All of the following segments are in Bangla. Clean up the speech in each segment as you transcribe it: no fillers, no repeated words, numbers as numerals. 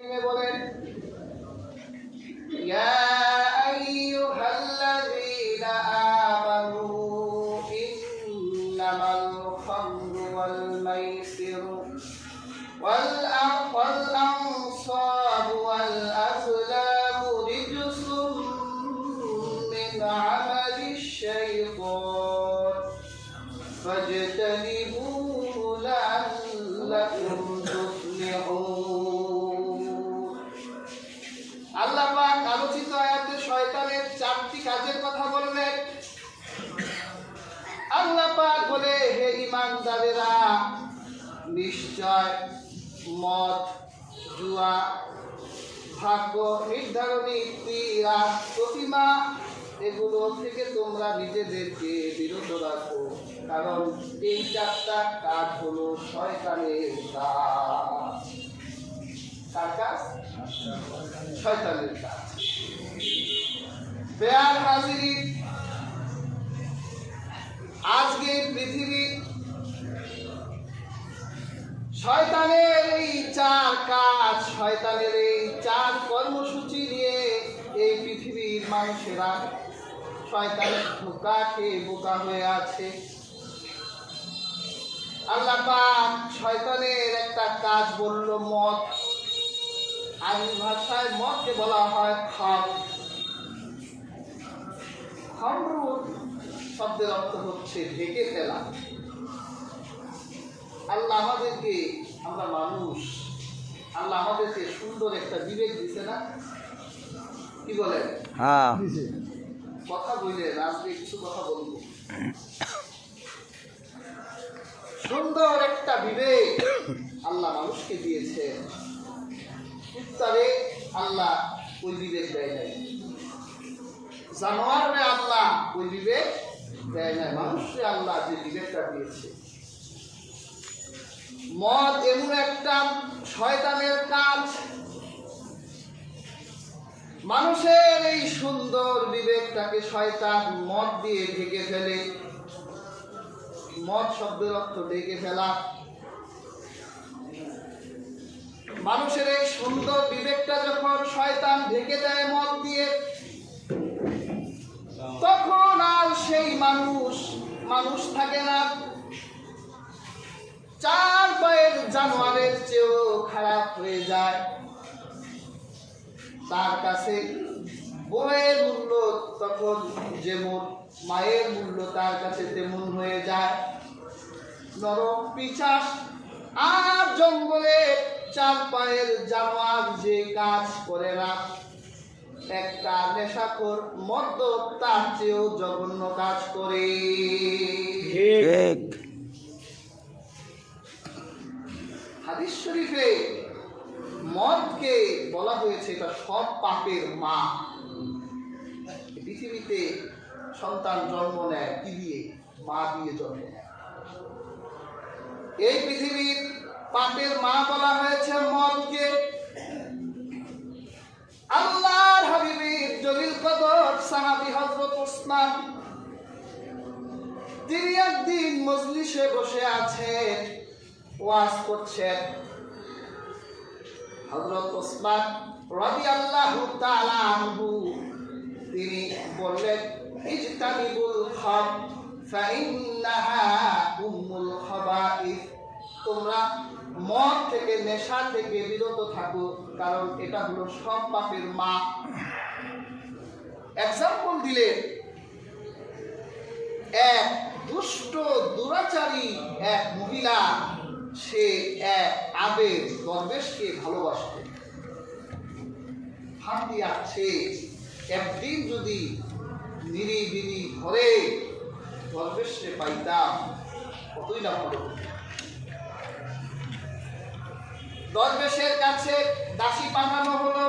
বলেন ইয়া আইয়ুহাল্লাযীনা আমানু ইন্নামাল খামরু ওয়াল মাইসিরু ওয়াল আনসাবু ওয়াল আযলামু রিজসুম মিন আমালিশ শাইতান ফাজতানিবুহু লাআল্লাকুম তুফলিহুন। আল্লাহ পাক আলোচিত আয়াতে শয়তানের চারটি কাজের কথা বললেন। আল্লাহ পাক বলে, হে ঈমানদারেরা, নিশ্চয় মদ, জুয়া, ভাগ্য নির্ধারণী তীর, প্রতিমা এগুলো থেকে তোমরা নিজেদেরকে বিরত রাখো, কারণ এই চারটা কাজ হলো শয়তানের কাজ। কার কাজ? শয়তানের কাজ। বেয়ার হাজির, আজকে পৃথিবী শয়তানের এই চার কাজ, শয়তানের এই চার কর্মসূচি নিয়ে এই পৃথিবীর মানুষেরা শয়তানের ধোঁকা খেয়ে বোকা হয়ে আছে। আল্লাহ পাক শয়তানের একটা কাজ বলল মদ। আরবি ভাষায় মদকে বলা হয় খামর। খামর শব্দের অর্থ হচ্ছে ঢেকে ফেলা। আল্লাহ আমাদেরকে, আমরা মানুষ, আল্লাহ আমাদেরকে সুন্দর একটা বিবেক দিছে না? কি বলেন? হ্যাঁ, কথা বললেন, আজকে কিছু কথা বলবো। সুন্দর একটা বিবেক আল্লাহ মানুষকে দিয়েছে। কুত্তারে আল্লাহ ওই বিবেক দেয় নাই, জানোয়ারে আল্লাহ ওই বিবেক দেয় নাই, মানুষকে আল্লাহ যে বিবেকটা দিয়েছে। মদ এমন একটা শয়তানের কাজ, মানুষের এই সুন্দর বিবেকটাকে শয়তান মদ দিয়ে ঢেকে ফেলে। মদ শব্দের অর্থ ঢেকে ফেলা। মানুষের এই সুন্দর বিবেকটা যখন শয়তান ঢেকে দেয় মদ দিয়ে, তখন আর সেই মানুষ থাকে না। চার পায়ের জানোয়ারের চেয়েও খারাপ হয়ে যায়। তার কাছে বউয়ের মূল্য তখন যেমন, মায়ের মূল্য তার কাছে তেমন হয়ে যায়। নরম পিশাচ আর জঙ্গলে চার পায়ের জানোয়ার যে কাজ করে না, একটা নেশাখোর মদ্য তার চেয়েও জঘন্য কাজ করে। হাদিস শরীফে মদকে বলা হয়েছে এটা সব পাপের মা। পৃথিবীতে সন্তান জন্ম নেয় কি দিয়ে? মা দিয়ে জন্ম নেয়। এই পৃথিবীর পাপের মা বলা হয়েছে মদকে। আল্লাহর হাবিবের জলিল কদর সাহাবী হযরত ওসমান, তিনি একদিন মজলিসে বসে আছেন, ওয়াজ করছেন। হযরত ওসমান রাদিয়াল্লাহু তাআলা আনহু তিনি বললেন, ইজতানিবুল খামর ফাইন্নাহা উম্মুল খাবাইস, তোমরা মদ থেকে, নেশা থেকে বিরত থাকো, কারণ এটা হলো সব পাপের মা। এক্সাম্পল দিলেন, এক দুষ্ট দুরাচারী এক মহিলা, সে এক আবেগ দরবেশকে ভালোবাসত। ভাবতে আছে, একদিন যদি নিরিবিলি ঘরে দরবেশকে পাইতাম, কতই না ভালো। দরবেশের কাছে দাসী পাঠানো হলো,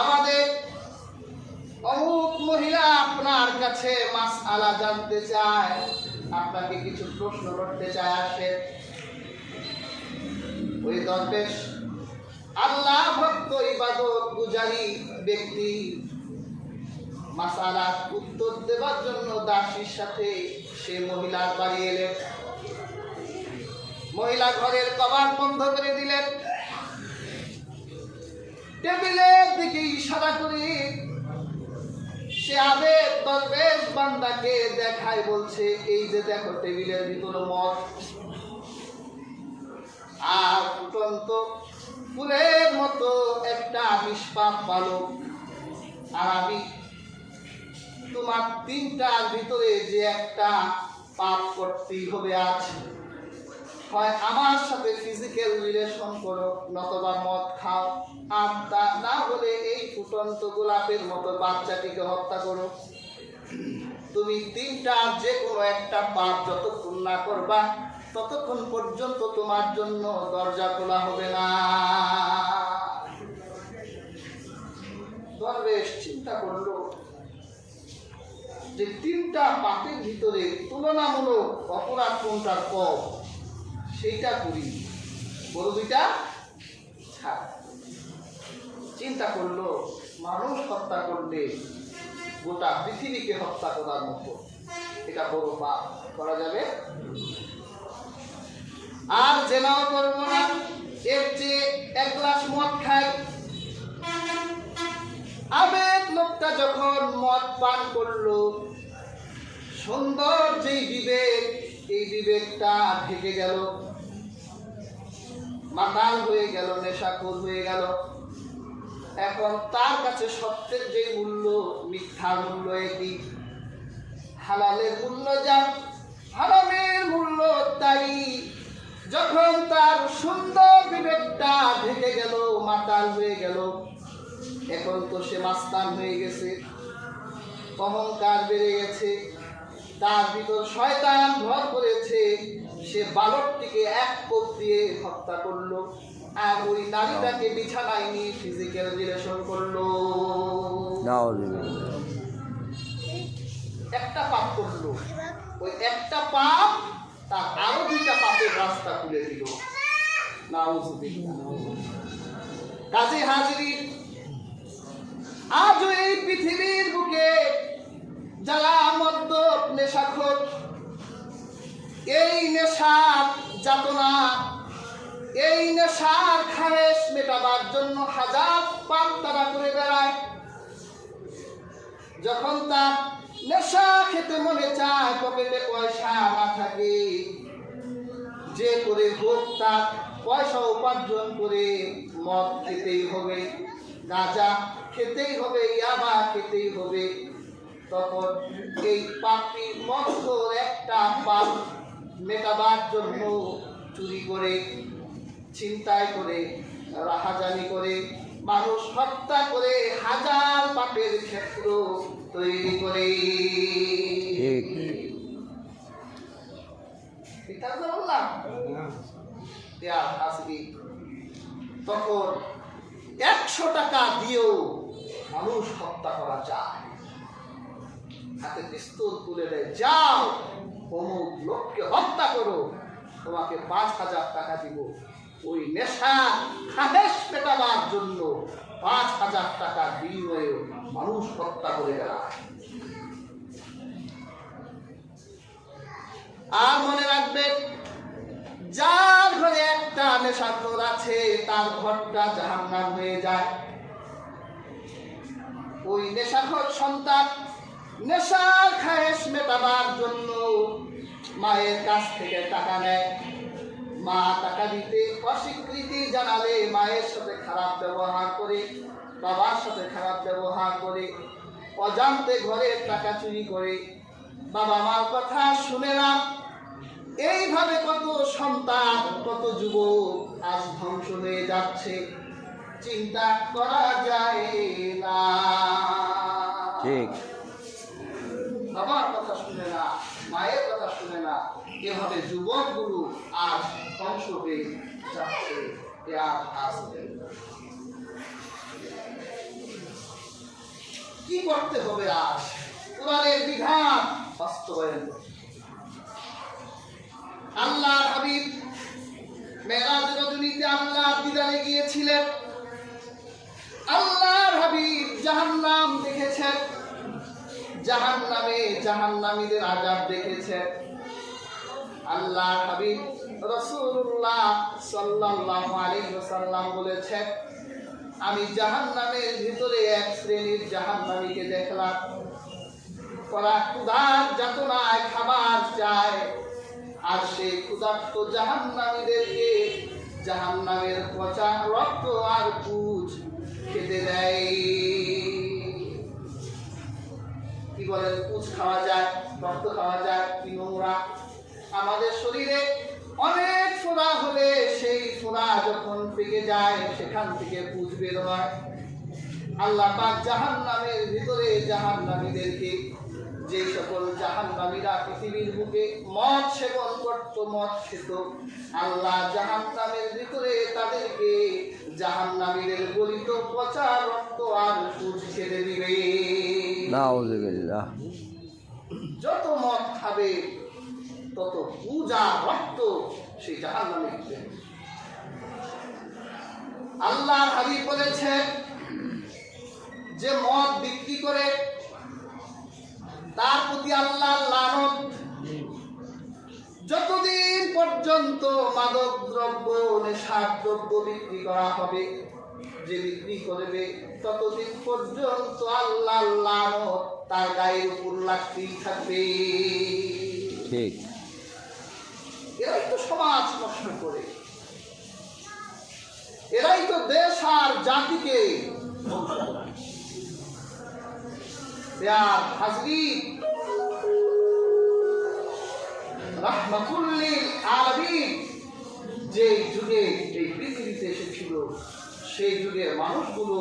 আমাদের অমুক মহিলা আপনার কাছে মাসআলা জানতে চায়, আপনাকে কিছু প্রশ্ন করতে চায়, আসে। ওই দরবেশ আল্লাহ ভক্ত ইবাদত গুজারি ব্যক্তি মাসআলার উত্তর দেওয়ার জন্য দাসীর সাথে সে মহিলার বাড়ি এলেন। মহিলা ঘরের কবাট বন্ধ করে দিলেন। ইশারা করে সে আবেদ দরবেশ বান্দাকে দেখায়, বলছে এই যে দেখো টেবিলের ভিতরে মদ, আর ফুটন্ত ফুলের মতো একটা নিষ্পাপ বালক, আর আমি তোমার তিনটার ভিতরে যে একটা পাপ করতেই হবে আজ, হয় আমার সাথে ফিজিক্যাল রিলেশন করো, নতবা মদ খাও, আর তা না হলে এই ফুটন্ত গোলাপের মতো বাচ্চাটিকে হত্যা করো। তুমি তিনটার যে কোনো একটা পাপ যতক্ষণ না করবা ততক্ষণ পর্যন্ত তোমার জন্য দরজা খোলা হবে না। দরবেশ চিন্তা করলো যে তিনটা পাপের ভিতরে তুলনামূলক অপরাধ কোনটার কম, সেইটা করি, বড় দুইটা ছাড়। চিন্তা করলো মানুষ হত্যা করলে গোটা পৃথিবীকে হত্যা করার মতো, এটা বড় পাপ, করা যাবে। আর জেনাও করবো না, এর চেয়ে এক গ্লাস মদ খাই। আবেদ লোকটা যখন মদ পান করলো, সুন্দর যেই বিবেক, এই বিবেকটা ঢেকে গেল, মাতাল হয়ে গেল, নেশাখোর হয়ে গেল। এখন তার কাছে সত্যের যে মূল্য, মিথ্যার মূল্য একই, হালালের মূল্য যা, হারামের মূল্য তাই। যখন তার সুন্দর বিবেকটা ঢেকে গেল, মাতাল হয়ে গেল, এখন তো সে মাস্তান হয়ে গেছে, অহংকার বেড়ে গেছে, তার ভিতর শয়তান ভর করেছে, সে বালকটিকে এক কোপ দিয়ে হত্যা করলো, আর ওই নারীটাকে বিছানায় নিয়ে ফিজিক্যাল রিলেশন করলো। একটা পাপ করলো, ওই একটা পাপ তার আরো দুইটা পাপের রাস্তা খুলে দিল। কাজী হাজির, আজও এই পৃথিবীর বুকে যারা মদ্যপ নেশাখোর, এই নেশার যাতনা, এই নেশার খায়েশ মেটাবার জন্য হাজার পাপ তারা করে বেড়ায়। যখন তার নেশা খেতে মনে চায়, পকেটে পয়সা না থাকে, যে করে হোক তার পয়সা উপার্জন করে মদ খেতেই হবে, গাঁজা খেতেই হবে, ইয়াবা খেতেই হবে। তখন এই পাপী মৎসর একটা পাপ মেটাবার জন্য চুরি করে, ছিনতাই করে, রাহাজানি করে, মানুষ হত্যা করে হাজার পাপের ক্ষেত্র তৈরি করে। তখন 100 টাকা দিয়েও মানুষ হত্যা করা যায়। হাতে পিস্তল তুলে দেয়, যাও অমুক লোককে হত্যা করো, তোমাকে 5000 টাকা দিব। ওই নেশা খাদেশ পেটাবার জন্য 5000 টাকা বিনিময়ে মানুষ হত্যা করে বেড়ায়। আর মনে রাখবেন, যার ঘরে একটা নেশাখোর আছে তার ঘরটা জাহান্নাম হয়ে যায়। ওই নেশাখোর সন্তান নেশার খায়েশ মেটাবার জন্য মায়ের কাছ থেকে টাকা নেয়, মা টাকা দিতে অস্বীকৃতি জানালে মায়ের সাথে খারাপ ব্যবহার করে, বাবার সাথে খারাপ ব্যবহার করে, অজান্তে ঘরের টাকা চুরি করে, বাবা মার কথা শুনে না। এইভাবে কত সন্তান, কত যুবক আজ ধ্বংস হয়ে যাচ্ছে, চিন্তা করা যায় না। ঠিক, বাবার কথা শুনে না, মায়ের কথা শুনে না, এভাবে যুবকগুলো আজ ধ্বংস হয়ে যাচ্ছে। কি করতে হবে আজ? কোরআনের বিধান বাস্তবায়ন। আল্লাহর হাবিব মেরাজ রজনীতে আল্লাহর দিদারে গিয়েছিলেন। আল্লাহর হাবিব জাহান্নাম দেখেছেন, জাহান্নামে জাহান্নামীদের আযাব দেখেছেন। আল্লাহর হাবিব রাসূলুল্লাহ সাল্লাল্লাহু আলাইহি ওয়াসাল্লাম বলেছেন, আমি জাহান্নামের ভিতরে এক শ্রেণীর জাহান্নামীকে দেখলাম, ওরা ক্ষুধার যাতনায় খাবার চায়, আর সেই ক্ষুধার্ত জাহান্নামীদেরকে জাহান্নামের পচা রক্ত আর পুঁজ খেতে দেয়। কি বলেন, পুঁজ খাওয়া যায়, রক্ত খাওয়া যায়, কি নোংরা। আমাদের শরীরে অনেক ফোড়া হলে সেই ফোড়া যখন পেকে যায় সেখান থেকে পুঁজ বের হয়। আল্লাহ পাক জাহান্নামের ভিতরে জাহান্নামীদেরকে, যে সকল জাহান্নামীরা পৃথিবীর বুকে মদ সেবন করত, মদ খেত, আল্লাহ জাহান্নামের ভিতরে তাদেরকে জাহান্নামীদের গলিত পচা রক্ত আর পুঁজ খেতে দিবে। নাউযুবিল্লাহ। যত মদ খাবে তত পুঁজ আর রক্ত সেই জাহান্নামে খেবে। আল্লাহর হাবিব বলেছেন যে মদ বিক্রি করে তার প্রতি আল্লাহর লানত। যতদিন পর্যন্ত মাদক দ্রব্য, নেশার দ্রব্য বিক্রি করা হবে, যে বিক্রি করবে ততদিন পর্যন্ত আল্লাহর লানত তার গায়ের উপর লাগতেই থাকবে। ঠিক। এরাই তো সমাজ নষ্ট করে, এরাই তো দেশ আর জাতিকে ধ্বংস করে। হাজরিন, রাহমাতুল লিল আলামিন যে যুগে এই পৃথিবীতে এসেছিল, সেই যুগের মানুষগুলো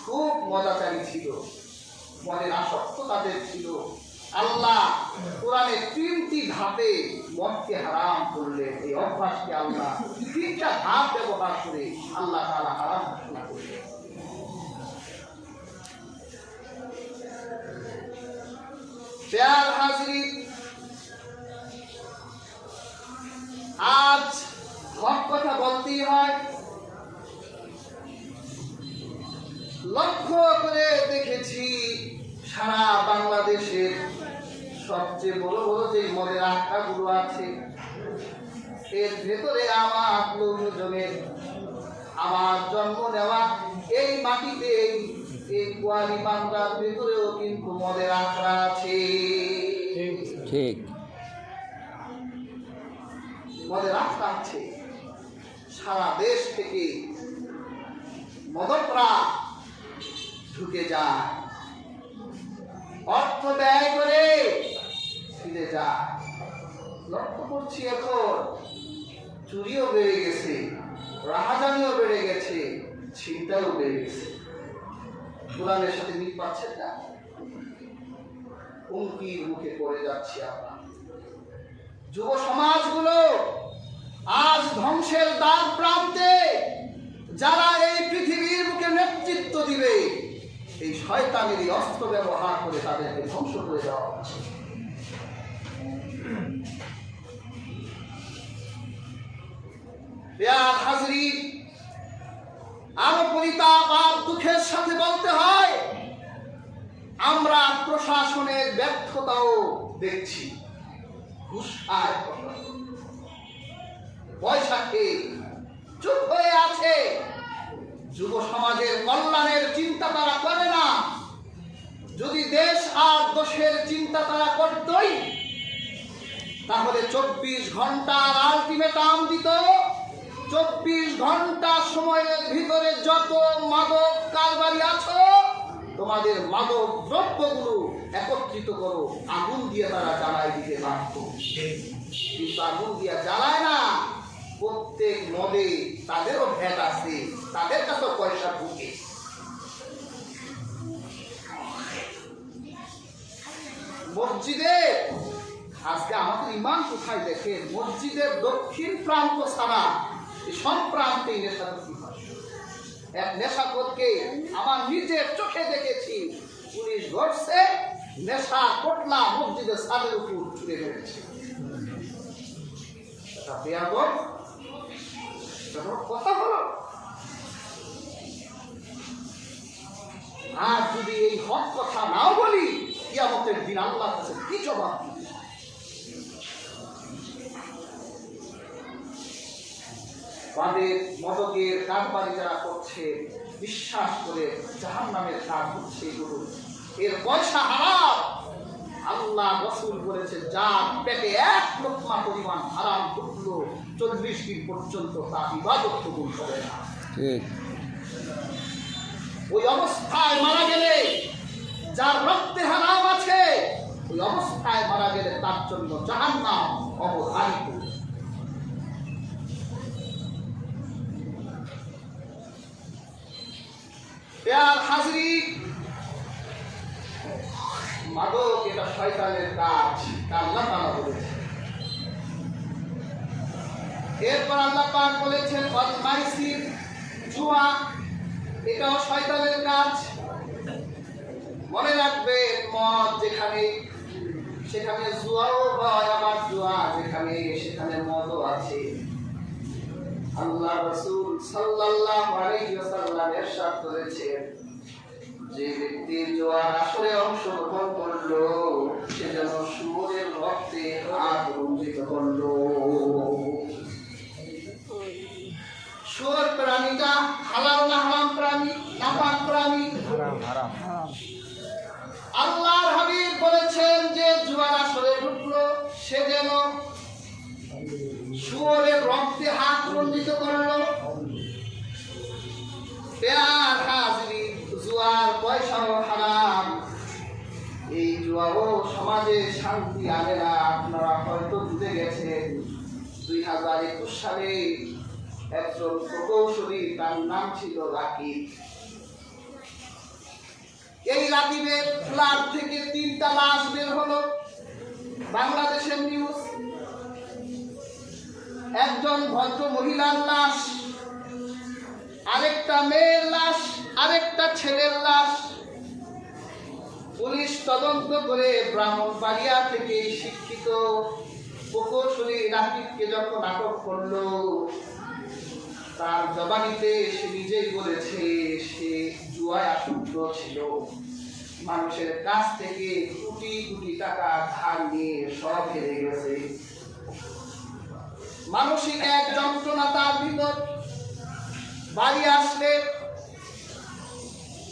খুব মজাচারী ছিল, মনের আসক্ত তাদের ছিল। আল্লাহ কোরআনে 3টি ধাপে মদকে হারাম করলেন। এই অভ্যাসকে আল্লাহ 3টা ধাপ ব্যবহার করে আল্লাহ তাআলা হারাম ঘোষণা করলেন। প্যার হাজরিন, আজ হক কথা বলতেই হয়। লক্ষ্য করে দেখেছি সারা বাংলাদেশের সবচেয়ে বড় বড় যে মদের আখড়াগুলো আছে, এর ভেতরে আমার লৌহজনের, আমার জন্ম নেওয়া এই মাটিতে, এই কোয়ারি বাংলার ভেতরেও কিন্তু মদের আখড়া আছে। ঠিক। মদের আখড়া আছে। সারা দেশ থেকে মদকরা ঢুকে যায়, অর্থ ব্যয় করে ফিরে যায়। লক্ষ্য করছি এখন চুরিও বেড়ে গেছে, রাহাজানিও বেড়ে গেছে, ছিনতাইও বেড়ে গেছে। কোরআনের সাথে মিল পাচ্ছেন না? হুমকির মুখে পড়ে যাচ্ছি আমরা। যুব সমাজগুলো আজ ধ্বংসের দ্বার প্রান্তে। যারা এই পৃথিবীর বুকে নেতৃত্ব দিবে, এই শয়তানেরই অস্ত্র ব্যবহার করে তাদেরকে ধ্বংস করে দেওয়া হচ্ছে। হাজরিন, আরো পরিতাপ আর দুঃখের সাথে বলতে হয়, আমরা প্রশাসনের ব্যর্থতাও দেখছি। ঘুষ খায়, পয়সা খেয়ে চুপ হয়ে আছে। যুব সমাজের কল্যাণের চিন্তা তারা করে না। যদি দেশ আর দেশের চিন্তা তারা করতই, তাহলে 24 ঘন্টার আলটিমেটাম দিত। 24 ঘন্টা সময়ের ভিতরে যত মাদক কারবারি আছো, তোমাদের মাদক দ্রব্যগুলো একত্রিত করো, আগুন দিয়ে তারা জ্বালায় দিতে পারত। কিন্তু আগুন দিয়ে জ্বালায় না। প্রত্যেক মদে তাদেরও ভ্যাট আছে, তাদের কাছে পয়সা ঢুকে। মসজিদে আজকে আমাদের ইমান কোথায় দেখেন? মসজিদের দক্ষিণ প্রান্ত ছাড়া সব প্রান্তেই নেশাখোরি হয়। এক নেশাখোরকে আমার নিজের চোখে দেখেছি, পুলিশ ধরছে, নেশা কোটলা মসজিদের ছাদের উপর ছুড়ে মেরেছে। কথা হলো। আর যদি এই হক কথা নাও বলি, কিয়ামতের দিন আল্লাহর কাছে কি জবাব দিবে? বাদের মদকের কারবারি যারা করছে বিশ্বাস করে জাহান্নামের কাজ করছে এগুলো, এর পয়সা হারাম। আল্লাহ রাসূল বলেছে যার পেটে এক লোকমা পরিমাণ হারাম ঢুকলো 40 দিন পর্যন্ত তার ইবাদত কবুল হবে না। ঠিক। ওই অবস্থায় মারা গেলে, যার রক্তে হারাম আছে, ওই অবস্থায় মারা গেলে তার জন্য জাহান্নাম অবধারিত। প্যার হাজরিন, মাদক এটা শয়তানের কাজ, আল্লাহ তাআলা বলেছেন। এরপর আল্লাহ পাক বলেছেন ওয়াল মাইসির, জুয়া এটাও শয়তানের কাজ। মনে রাখবেন মদ যেখানে সেখানে জুয়াও হয়, আবার জুয়া যেখানে সেখানে মদও আছে। আল্লাহ রাসূল সাল্লাল্লাহু আলাইহি ওয়াসাল্লাম ইরশাদ করেছেন, যে ব্যক্তি জুয়ার আসরে অংশগ্রহণ করলো সে যেন শুয়োরের রক্তে হাত রঞ্জিত করলো। শুয়োর প্রাণীটা হালাল না হারাম প্রাণী? নাপাক প্রাণী, হারাম। আল্লাহর হাবিব বলেছেন যে জুয়ার আসরে ঢুকলো সে যেন শুয়োরের রক্তে হাত রঞ্জিত করলো। প্যার হাজরিন, জুয়ার পয়সাও হারাম। এই জুয়াও সমাজে শান্তি আনে না। আপনারা হয়তো বুঝে গেছেন 2021 সালে একজন প্রকৌশলী, তার নাম ছিল রাকিব। এই রাকিবের ফ্ল্যাট থেকে 3টা লাশ বের হলো, বাংলাদেশের নিউজ। একজন ভদ্র মহিলার লাশ, আরেকটা মেয়ের লাশ, আরেকটা ছেলের লাশ। পুলিশ তদন্ত করে ব্রাহ্মণবাড়িয়া থেকে শিক্ষিত প্রকৌশলী রাকিবকে যখন আটক করলো, তার জবানিতে সে নিজেই বলেছে সে জুয়ায় আসক্ত ছিল। মানুষের কাছ থেকে কোটি কোটি টাকা ধার নিয়ে সব হেরে গেছে। মানসিক এক যন্ত্রণা তার ভিতর। বাড়ি আসলে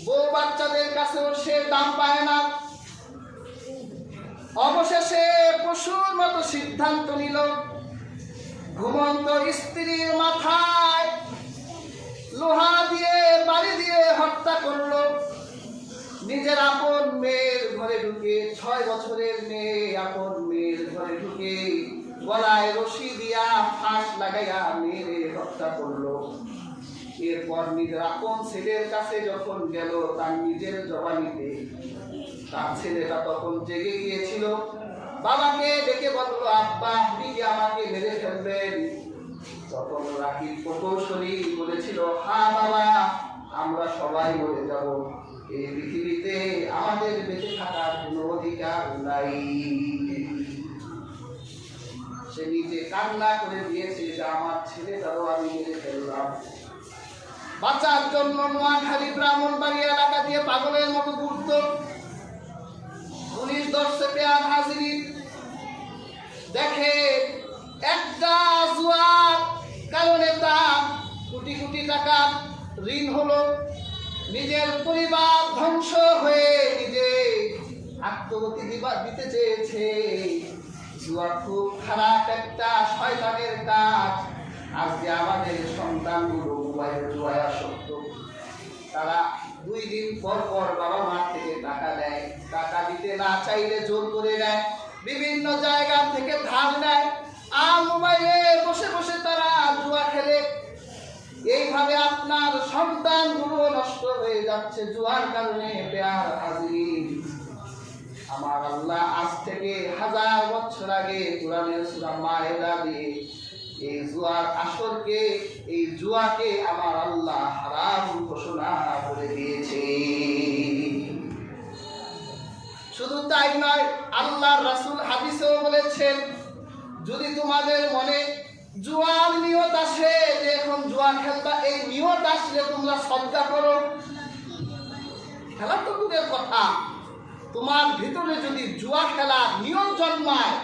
বউ বাচ্চাদের কাছেও সে দাম পায় না। অবশেষে পশুর মতো সিদ্ধান্ত নিল, ঘুমন্ত স্ত্রীর মাথায় লোহা দিয়ে বাড়ি দিয়ে হত্যা করলো। নিজের আপন মেয়ের ঘরে ঢুকে, 6 বছরের মেয়ে আপন মেয়ের ঘরে ঢুকে গলায় রশি দিয়া ফাঁস লাগাইয়া মেরে হত্যা করলো। এরপর নিজের আপন ছেলের কাছে যখন গেল, তার নিজের জবানিতে তার ছেলেটা তখন জেগে গিয়েছিল। বাবাকে ডেকে বলল, আব্বা আপনি কি আমাকে মেরে ফেলবেন? তখন রাকিব প্রকৌশলী বলেছিল, হ্যাঁ বাবা, আমরা সবাই মরে যাব। এই পৃথিবীতে আমাদের বেঁচে থাকার কোনো অধিকার নাই। সে নিজে কান্না করে দিয়েছে যে আমার ছেলেটারও আমি মেরে ফেললাম। বাঁচার জন্য নোয়াখালী ব্রাহ্মণবাড়িয়া এলাকা দিয়ে পাগলের মতো ঘুরত। পুলিশ ধরছে। প্যার হাজরিন, দেখে একটা জুয়ার কারণে তার কোটি কোটি টাকা ঋণ হলো। নিজের পরিবার ধ্বংস হয়ে নিজে আত্মগতি দিতে চেয়েছে। জুয়া খুব খারাপ একটা শয়তানের কাজ। আজকে আমাদের সন্তানগুলো মোবাইল জুয়ায় আসক্ত। তারা 2 দিন পর পর বাবা মা থেকে টাকা দেয়, টাকা দিতে না চাইলে জোর করে নেয়, বিভিন্ন জায়গা থেকে ধার নেয়, আর মোবাইলে বসে বসে তারা জুয়া খেলে। এইভাবে আপনার সন্তানগুলো নষ্ট হয়ে যাচ্ছে জুয়ার কারণে। প্যার হাজরিন, আমার আল্লাহ আজ থেকে 1000 বছর আগে কোরআনের সূরা মায়েদা দিয়ে এই জুয়ার আসরকে, এই জুয়াকে আমার আল্লাহ হারাম ঘোষণা করে দিয়েছে। শুধু তাই নয়, আল্লাহর রাসূল হাদিসেও বলেছেন, যদি তোমাদের মনে জুয়ার নিয়ত আসে যে এখন জুয়া খেলবা, এই নিয়ত আসলে তোমরা সদকা করো। খেলা তো দূরের কথা, তোমার ভিতরে যদি জুয়া খেলার নিয়ত জন্মায়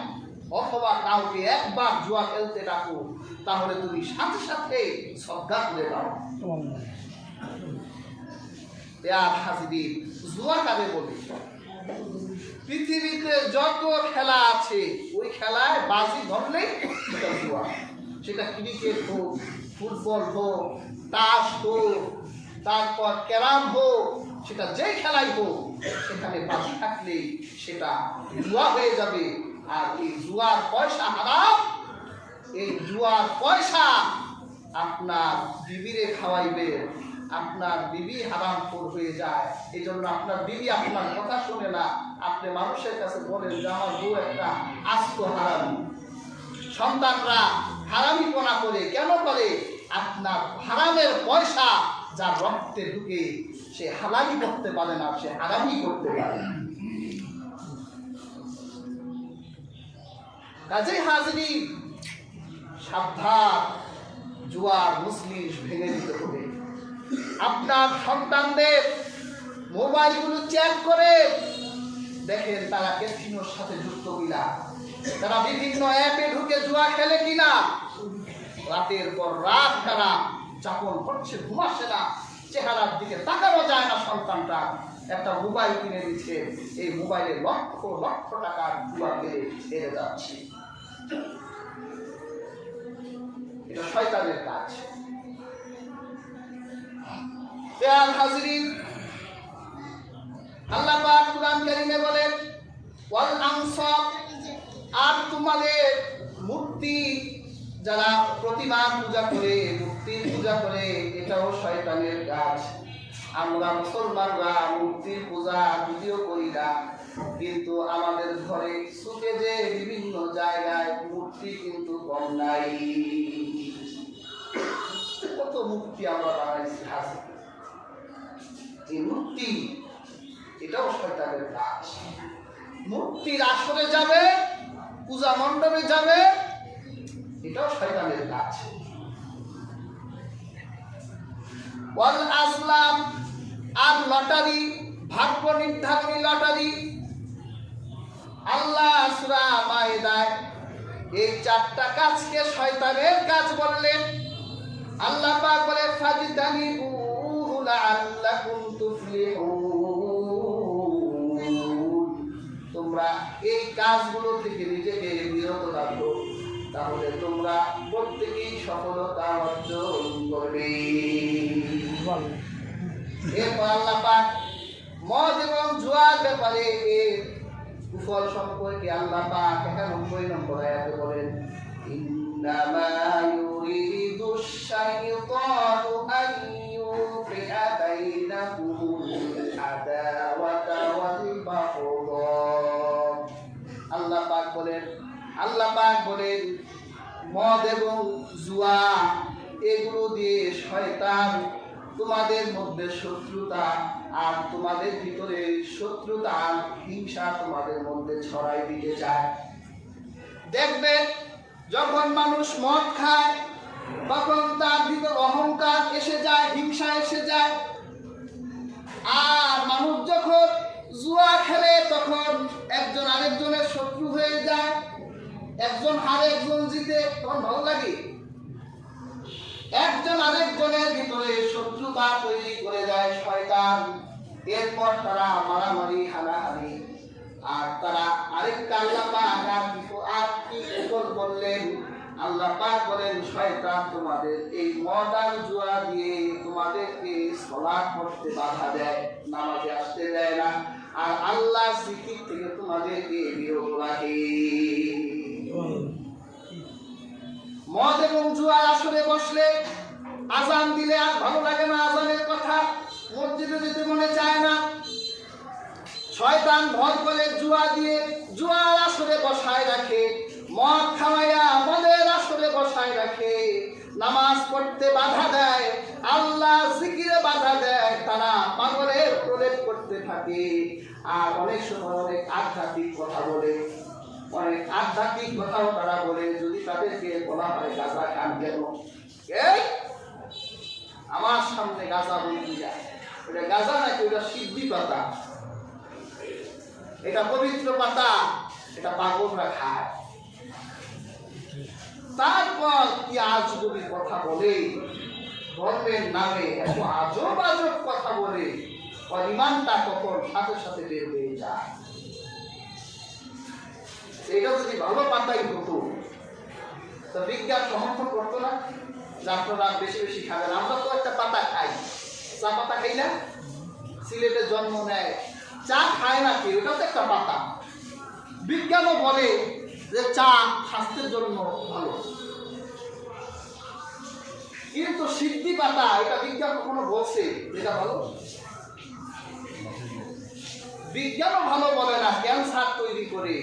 অথবা কাউকে একবার জুয়া খেলতে ডাকো, তাহলে তুমি সাথে সাথে শ্রদ্ধা করে দাও। হাজির, জুয়া কাকে বলে? পৃথিবীতে যত খেলা আছে ওই খেলায় বাজি ধরলেই সেটা জুয়া। সেটা ক্রিকেট হোক, ফুটবল হোক, তাস হোক, তারপর ক্যারাম হোক, সেটা যেই খেলাই হোক, সেখানে বাজি থাকলেই সেটা জুয়া হয়ে যাবে। আর এই জুয়ার পয়সা হারাম। এই জুয়ার পয়সা আপনার বিবিরে খাওয়াইবে, আপনার বিবি হারামখোর হয়ে যায়। এই জন্য আপনার বিবি আপনার কথা শুনে না। আপনি মানুষের কাছে বলেন যে আমার বউ একটা আস্ত হারামি। সন্তানরা হারামিপনা করে কেন করে? আপনার হারামের পয়সা যার রক্তে ঢুকে সে হালালি করতে পারে না, সে হারামি করতে পারে। কাজেই হাজিরি, সাবধান, জুয়ার মুসলিম ভেঙে দিতে হবে। আপনার সন্তানদের মোবাইলগুলো চেক করে দেখেন তারা ক্যাসিনোর সাথে যুক্ত কিনা, তারা বিভিন্ন অ্যাপে ঢুকে জুয়া খেলে কিনা। রাতের পর রাত তারা যাপন করছে, ঘুমাচ্ছে না, চেহারার দিকে তাকানো যায় না। সন্তানটা একটা মোবাইল কিনে দিচ্ছে, এই মোবাইলে লক্ষ লক্ষ টাকার জুয়া খেলে হেরে যাচ্ছে। এটা শয়তানের কাজ। হাজিরিন, আল্লাহ পাক কুরআন কারীমে বলেন ওয়াল আনসাব, আর তোমাদের মূর্তি যারা প্রতিমা পূজা করে, মূর্তির পূজা করে, এটাও শয়তানের কাজ। আমরা মুসলমানরা মূর্তির পূজা যদিও করি না, কিন্তু আমাদের ঘরে সুকে যে বিভিন্ন জায়গায় মূর্তি কিন্তু কম নাই। কত মূর্তি আমরা বানাইছি হাজির। এই মূর্তি এটাও শয়তানের কাজ। মূর্তির আসরে যাবে, পূজা মণ্ডপে যাবে, এটাও শয়তানের কাজ। ওয়াল আসলাম, আর লটারি, ভাগ্য নির্ধারণী লটারি। আল্লাহ সূরা মায়েদায় এই চারটা কাজকে শয়তানের কাজ বললেন। আল্লাহ পাক বলে ফাজতানিবুহু লাআল্লাকুম তুফলিহুন, তোমরা এই কাজগুলো থেকে নিজেকে বিরত রাখো, তাহলে তোমরা প্রত্যেকেই সফলতা অর্জন করবে। এরপর আল্লাহ পাক মদ এবং জুয়ার ব্যাপারে এর কুফল সম্পর্কে আল্লাহ পাক 91 নম্বর আয়াতে বলেন ইন্নামা ইউরিদুশ শাইতানু আন ইউকিআ বাইনাকুমুল আদাওয়াতা ওয়াল বাগদা। আল্লাহ পাক বলেন মদ এবং জুয়া এগুলো দিয়ে শয়তান তোমাদের মধ্যে শত্রুতা আর তোমাদের ভিতরে শত্রুতা আর হিংসা তোমাদের মধ্যে ছড়াই দিতে চায়। দেখবেন যখন মানুষ মদ খায় তখন তার ভিতর অহংকার এসে যায়, হিংসা এসে যায়। আর মানুষ যখন জুয়া খেলে তখন একজন আরেকজনের শত্রু হয়ে যায়, একজন হারে একজন জিতে, তখন ভালো লাগে। একজন আরেকজনের ভিতরে শত্রুতা তৈরি করে দেয় শয়তান। এরপর তারা মারামারি, হানাহানি। আর তারা আরেকটা আল্লাহ পাক আর কি কুফল বললেন। আল্লাহ পাক বলেন শয়তান তোমাদের এই মদ আর জুয়া দিয়ে তোমাদেরকে সালাত পড়তে বাধা দেয়, নামাজে আসতে দেয় না, আর আল্লাহ জিকির থেকে তোমাদেরকে বিরত রাখে। মদ এবং জুয়ার আসরে বসলে আজান দিলে আর ভালো লাগে না, আজানের কথা মসজিদে যেতে মনে চায় না। শয়তান ভয় করে জুয়া দিয়ে জুয়ার আসরে বসায় রাখে, মদ খাওয়াইয়া মদের আসরে বসায় রাখে, নামাজ পড়তে বাধা দেয়, আল্লাহ জিকিরে বাধা দেয়। তারা পাগলের প্রলেপ করতে থাকে। আর অনেক সময় অনেক আধ্যাত্মিক কথা বলে, অনেক আধ্যাত্মিক কথাও তারা বলে। যদি তাদেরকে বলা হয় গাঁজা খান কেন, এই আমার সামনে গাঁজা বলতে যায়, ওটা গাঁজা নাকি ওটা সিদ্ধি পাতা, এটা পবিত্র পাতা, এটা পাগলরা খায়। তারপর কি আজগুবি কথা বলে, ধর্মের নামে এত আজব আজব কথা বলে, আর ইমানটা তখন সাথে সাথে বের হয়ে যায়। এটা যদি ভালো পাতাই হতো তো বিজ্ঞান সমর্থন করতো না যে আপনারা বেশি বেশি খাবেন। আমরা তো একটা পাতা খাই, চা পাতা খাই না? সিলেটে জন্ম নেয়, চা খায় না কি, ওটা তো একটা পাতা। বিজ্ঞানও বলে যে চা স্বাস্থ্যের জন্য ভালো, কিন্তু সিদ্ধি পাতা এটা বিজ্ঞান কখনো বলছে এটা ভালো? বিজ্ঞানও ভালো বলে না। ক্যান্সার তৈরি করে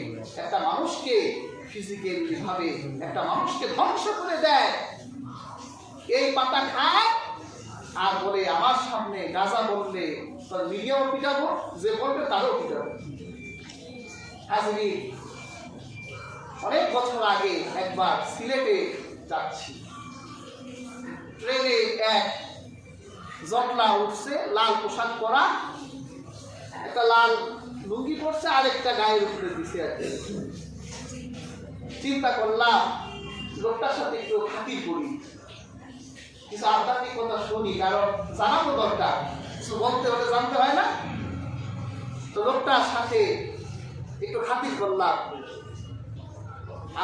একটা মানুষকে ফিজিক্যালি ভাবে একটা মানুষকে ধ্বংস করে দেয়। এই পাতা খায় আর বলে আমার সামনে গাঁজা বললে তার মিডিয়াও পিটাবো, যে বলবে তারও পিটাবো। হাজির, অনেক বছর আগে একবার সিলেটে যাচ্ছি, ট্রেনে এক জটলা উঠছে, লাল পোশাক পরা, একটা লাল লুঙ্গি পরছে, আরেকটা গায়ের উপরে দিছে আর কি। চিন্তা করলাম লোকটার সাথে একটু খাতির করি, কিছু আধ্যাত্মিক কথা শুনি, কারণ জানাবো দরকার, কিছু বলতে হলে জানতে হয় না। তো লোকটার সাথে একটু খাতির করলাম,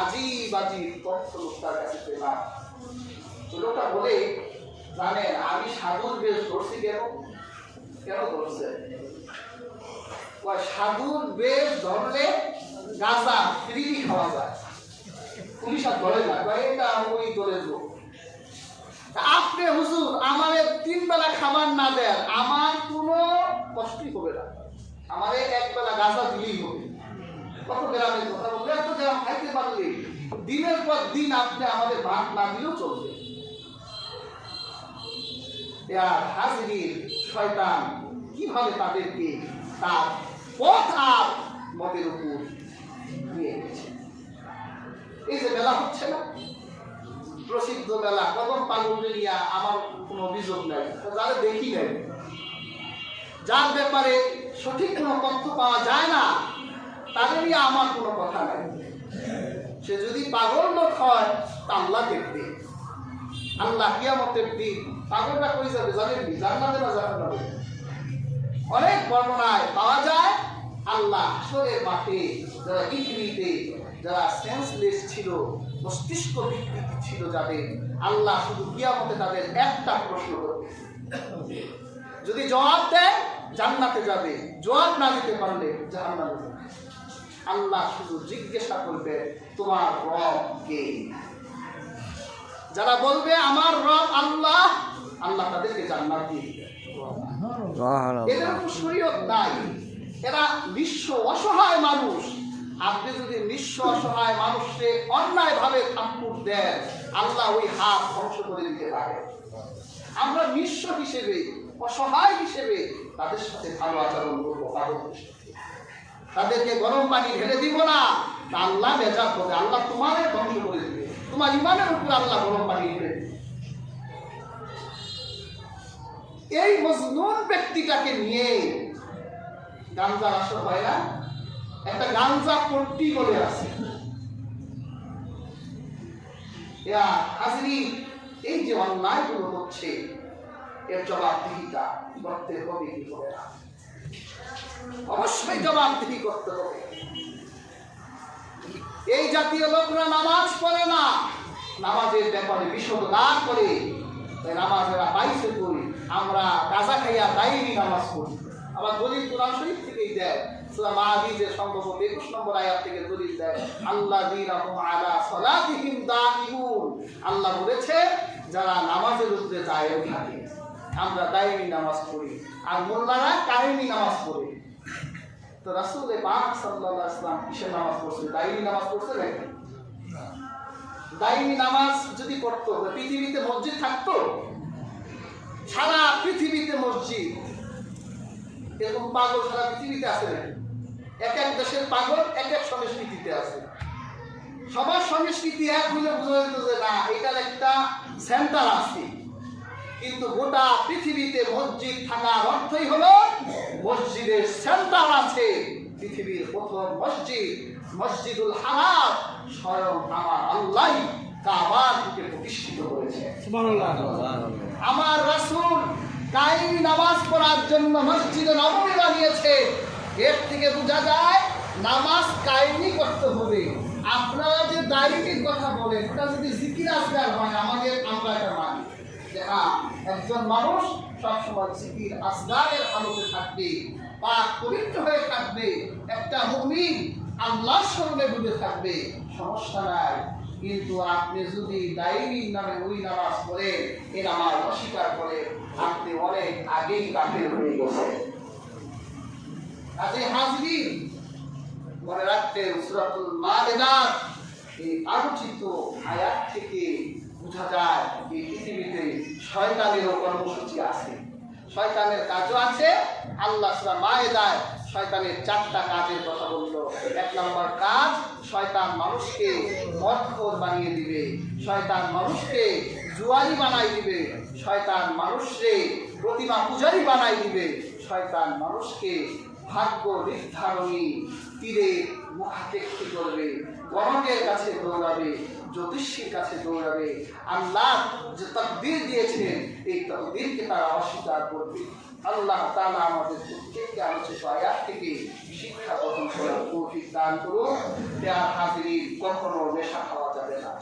আজিব আজিব তথ্য লোকটার কাছে পেলাম। তো লোকটা বলে, জানেন আমি সাধুর বেশ ধরছি কেন? কেন ধরছে? সাধুর বেশ ধরলে গাঁজা ফ্রি খাওয়া যায়, পুলিশ আর ধরে না, এটা ওই দলের লোক। আপনি হুজুর আমার 3 বেলা খাবার না দেন, আমার কোনো কষ্টই হবে না, আমার 1 বেলা গাঁজা দিলেই হবে। কত গ্রামের কথা বলবে, এত গ্রাম খাইতে পারলে দিনের পর দিন আপনি আমাদের ভাত না দিলেও চলবে। হাজির শয়তান কিভাবে তাদেরকে তার পথ আর মতের উপর নিয়ে গেছে। এই যে মেলা হচ্ছে না, প্রসিদ্ধ মেলা, কদম পাগলকে নিয়ে আমার কোনো অভিযোগ নাই, যারা দেখি নাই, যার ব্যাপারে সঠিক কোনো তথ্য পাওয়া যায় না, তাদের নিয়ে আমার কোনো কথা নাই। সে যদি পাগল লোক হয় তা আল্লাহ দেখবে। আল্লাহ কিয়ামতের দিন পাগলটা কই যাবে জানেননি? জান্নাতে না জাহান্নামে? অনেক বর্ণনায় পাওয়া যায় আল্লাহ হাসরের মাঠে যারা পৃথিবীতে যারা সেন্সলেস ছিল, মস্তিষ্ক বিকৃতি ছিল যাদের, আল্লাহ শুধু কিয়ামতে তাদের একটা প্রশ্ন করবে, যদি জবাব দেয় জান্নাতে যাবে, জবাব না দিতে পারলে জাহান্নামে যাবে। আল্লাহ শুধু জিজ্ঞাসা করবে তোমার রব কে? যারা বলবে আমার রব আল্লাহ, আল্লাহ তাদেরকে জান্নাত দিয়ে দিবে। এদের কোনো শরীয়ত নাই, এরা নিঃস্ব অসহায় মানুষ। আপনি যদি নিঃস্ব অসহায় মানুষকে অন্যায় ভাবে থাপ্পড় দেন, আল্লাহ ওই হাত ধ্বংস করে দিতে পারে। আমরা নিঃস্ব হিসেবে, অসহায় হিসেবে তাদের সাথে ভালো আচরণ করবো, তাদেরকে গরম পানি ঢেলে দিব না, তা আল্লাহ বেজার করবে, আল্লাহ তোমাদের ধ্বংস করে দিবে, তোমার ইমানের উপর আল্লাহ গরম পানি ঢেলে দিবে। এই মজনুন ব্যক্তিটাকে নিয়ে গাঞ্জার আসর হয় না? একটা গাঞ্জা পট্টি বলে আছে। এই যে অন্যায়গুলো হচ্ছে, এর জবাবদিহিতা করতে হবে কি করে না? অবশ্যই জবাবদিহি করতে হবে। এই জাতীয় লোকরা নামাজ পড়ে না, নামাজের ব্যাপারে বিশদগার করে, তাই নামাজেরা পাইছে করি, আমরা গাঁজা খাইয়া দায়ী নামাজ পড়ি। আবার দলিল কোরআন শরীফ থেকেই দেয়, সূরা মাআরিজের সম্ভবত 21 নম্বর আয়াত থেকে দলিল দেয়, আল্লাযীনা হুম আলা সালাতিহিম দাঈমুন। আল্লাহ বলেছে যারা নামাজের উপরে দায়ী থাকে, আমরা দায়ী নামাজ পড়ি, আর মোল্লারা কায়েমি নামাজ পড়ে। তো রাসূল পাক সাল্লাল্লাহু আলাইহি ওয়াসাল্লাম কিসের নামাজ পড়ছে? দায়ী নামাজ পড়ছে নাকি? দায়ী নামাজ যদি পড়তো পৃথিবীতে মসজিদ থাকতো? সারা পৃথিবীতে মসজিদ, এরকম পাগল সারা পৃথিবীতে আছে নাকি? এক এক দেশের পাগল এক এক সংস্কৃতিতে আছে। সবার সংস্কৃতি এক হলে বোঝা যেত যে না, এটার একটা সেন্টার আছে, কিন্তু গোটা পৃথিবীতে মসজিদ থাকার অর্থই হলো মসজিদের সেন্টার আছে। পৃথিবীর প্রথম মসজিদ, মসজিদুল হারাম, স্বয়ং আমার আল্লাহ কাবার বুকে প্রতিষ্ঠিত করেছে। আমার রাসূল কায়েমি নামাজ পড়ার জন্য মসজিদে নববী বানিয়েছে। এর থেকে বোঝা যায় নামাজ কায়েমি করতে হবে। আপনারা যে দায়িত্বের কথা বলেন, ওটা যদি জিকির আজকার হয়, আমরা এটা মানি যে একজন মানুষ সবসময় জিকির আসগারের আলোতে থাকবে, পাক পবিত্র হয়ে থাকবে, একটা মুমিন আল্লাহর স্মরণে ডুবে থাকবে, সমস্যা নাই। কিন্তু আপনি যদি দায়ীর নামে ওই নামাজ পড়ে এ নামাজ অস্বীকার করে, আপনি অনেক আগেই কাফের হয়ে গেছেন। কাজে হাজরিন, মনে রাখতে সূরাতুল মাইদার এই আলোচিত আয়াত থেকে বোঝা যায় এই পৃথিবীতে শয়তানেরও কর্মসূচি আছে, শয়তানের কাজও আছে। আল্লাহ সূরা মাইদায় শয়তানের 4টা কাজের কথা বলল। 1 নম্বর কাজ, শয়তান মানুষকে মদখোর বানিয়ে দিবে, শয়তান মানুষকে জুয়ারি বানাই দিবে, শয়তান মানুষকে প্রতিমা পূজারী বানাই দিবে, শয়তান মানুষকে ভাগ্য নির্ধারণী তীরে মুখাপেক্ষী করবে, গণকের কাছে দৌড়াবে, জ্যোতিষীর কাছে দৌড়াবে। আল্লাহ যে তাকদীর দিয়েছেন এই তাকদীরকে তারা অস্বীকার করবে। আল্লাহ তাআলা আমাদের প্রত্যেককে আলোচিত আয়াত থেকে শিক্ষা গ্রহণ করার তৌফিক দান করুন। প্রিয় হাজিরিন, কখনো নেশা খাওয়া যাবে না।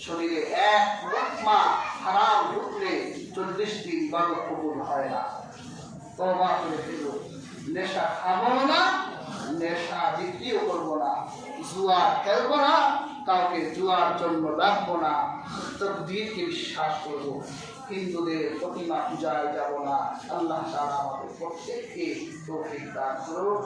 শরীরে এক লোকমা হারাম ঢুকলে 40 দিন ইবাদত কবুল হয় না। তওবা করে ফেলুন। নেশা খাবো না, নেশা বিক্রিও করবো না, জুয়া খেলবো না, কাউকে জুয়ার জন্য ডাকবো না, তাকদীরকে বিশ্বাস করবো, হিন্দুদের প্রতিমা পূজায় যাব না। আল্লাহ তাআলা আমাদের প্রত্যেককে তৌফিক দান করুন।